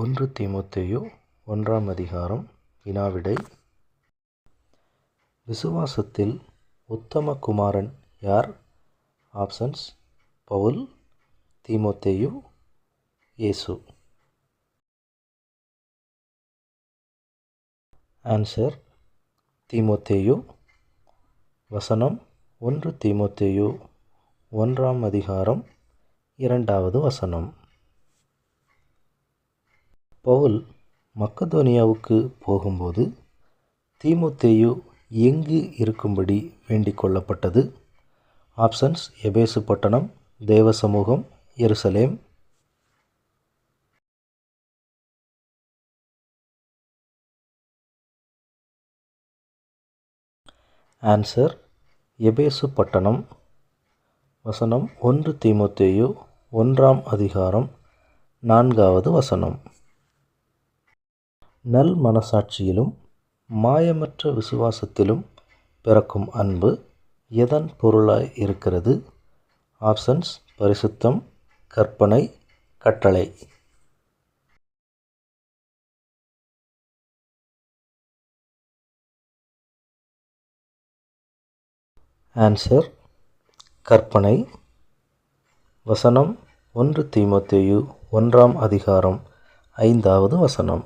ஒன்று தீமோத்தேயு 1ஆம் அதிகாரம். வினாவிடை. விசுவாசத்தில் உத்தம குமாரன் யார்? ஆப்ஷன்ஸ்: பவுல், தீமோத்தேயு, இயேசு. ஆன்சர்: தீமோத்தேயு. வசனம்: 1 தீமோத்தேயு 1ஆம் அதிகாரம் 2வது வசனம். பவுல் மக்கதோனியாவுக்கு போகும்போது தீமோத்தேயு எங்கு இருக்கும்படி வேண்டிக் கொள்ளப்பட்டது? ஆப்ஷன்ஸ்: எபேசு பட்டணம், தேவ சமூகம், எருசலேம். ஆன்சர்: எபேசு பட்டணம். வசனம்: 1 தீமோத்தேயு 1ஆம் அதிகாரம் 4வது வசனம். நல் மனசாட்சியிலும் மாயமற்ற விசுவாசத்திலும் பிறக்கும் அன்பு எதன் பொருளாய் இருக்கிறது? ஆப்ஷன்ஸ்: பரிசுத்தம், கற்பனை, கட்டளை. ஆன்சர்: கற்பனை. வசனம்: 1 தீமோத்தேயு 1ஆம் அதிகாரம் 5வது வசனம்.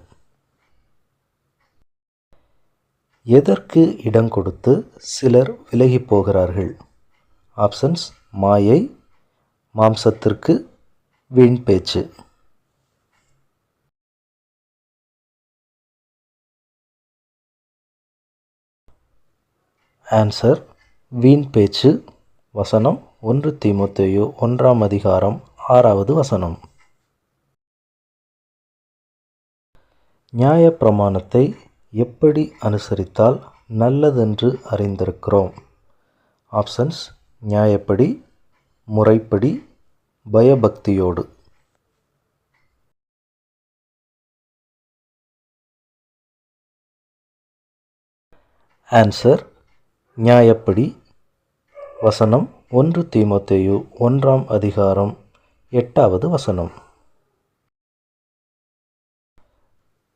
எதற்கு இடம் கொடுத்து சிலர் விலகி போகிறார்கள்? ஆப்ஷன்ஸ்: மாயை, மாம்சத்திற்கு, வீண் பேச்சு. ஆன்சர்: வீண் பேச்சு. வசனம்: 1 தீமோத்தேயு 1ஆம் அதிகாரம் 6வது வசனம். நியாயப்பிரமாணத்தை எப்படி அனுசரித்தால் நல்லதென்று அறிந்திருக்கிறோம்? ஆப்ஷன்ஸ்: நியாயப்படி, முறைப்படி, பயபக்தியோடு. ஆன்சர்: நியாயப்படி. வசனம்: 1 தீமோத்தேயு 1ஆம் அதிகாரம் 8வது வசனம்.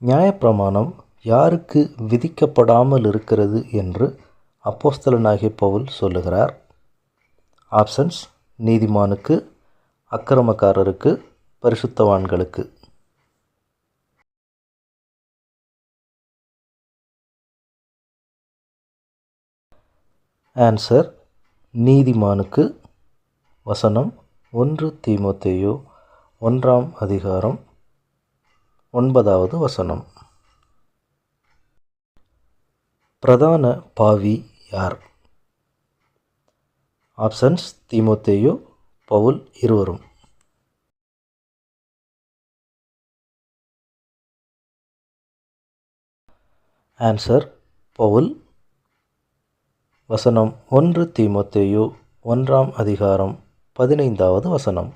நியாயப்பிரமாணம் யாருக்கு விதிக்கப்படாமல் இருக்கிறது என்று அப்போஸ்தலனாகிய பவுல் சொல்லுகிறார்? ஆப்ஷன்ஸ்: நீதிமானுக்கு, அக்கிரமக்காரருக்கு, பரிசுத்தவான்களுக்கு. ஆன்சர்: நீதிமானுக்கு. வசனம்: 1 தீமோத்தேயு 1ஆம் அதிகாரம் 9வது வசனம். பிரதான பாவி யார்? ஆப்ஷன்ஸ்: தீமோத்தேயு, பவுல் இருவரும். ஆன்சர்: பவுல். வசனம்: 1 தீமோத்தேயு 1ஆம் அதிகாரம் 15வது வசனம்.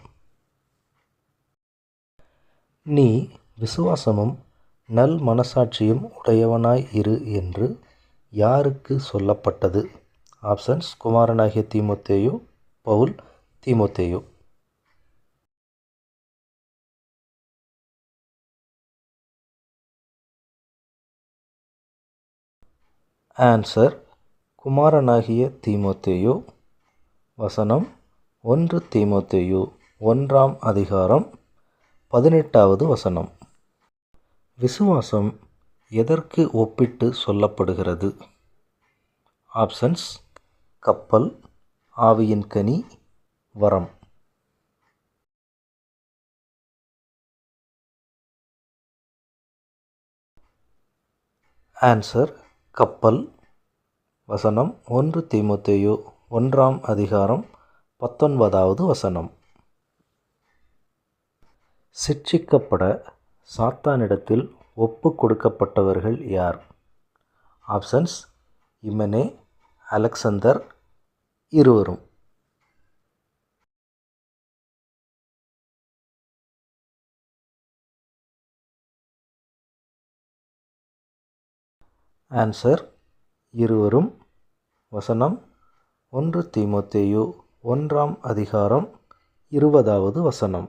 நீ விசுவாசமும் நல் மனசாட்சியும் உடையவனாய் இரு என்று யாருக்கு சொல்லப்பட்டது? ஆப்ஷன்ஸ்: குமாரனாகிய தீமோத்தேயு, பவுல், தீமோத்தேயு. ஆன்சர்: குமாரனாகிய தீமோத்தேயு. வசனம்: 1 தீமோத்தேயு 1ஆம் அதிகாரம் 18வது வசனம். விசுவாசம் எதற்கு ஒப்பிட்டு சொல்லப்படுகிறது? ஆப்ஷன்ஸ்: கப்பல், ஆவியின் கனி, வரம். ஆன்சர்: கப்பல். வசனம்: 1 தீமோத்தேயு 1ஆம் அதிகாரம் 19வது வசனம். சிட்சிக்கப்பட சாத்தானிடத்தில் ஒப்பு கொடுக்கப்பட்டவர்கள் யார்? ஆப்ஷன்ஸ்: இமெனே, அலெக்சந்தர், இருவரும். ஆன்சர்: இருவரும். வசனம்: 1 தீமோத்தேயு 1ஆம் அதிகாரம் 20வது வசனம்.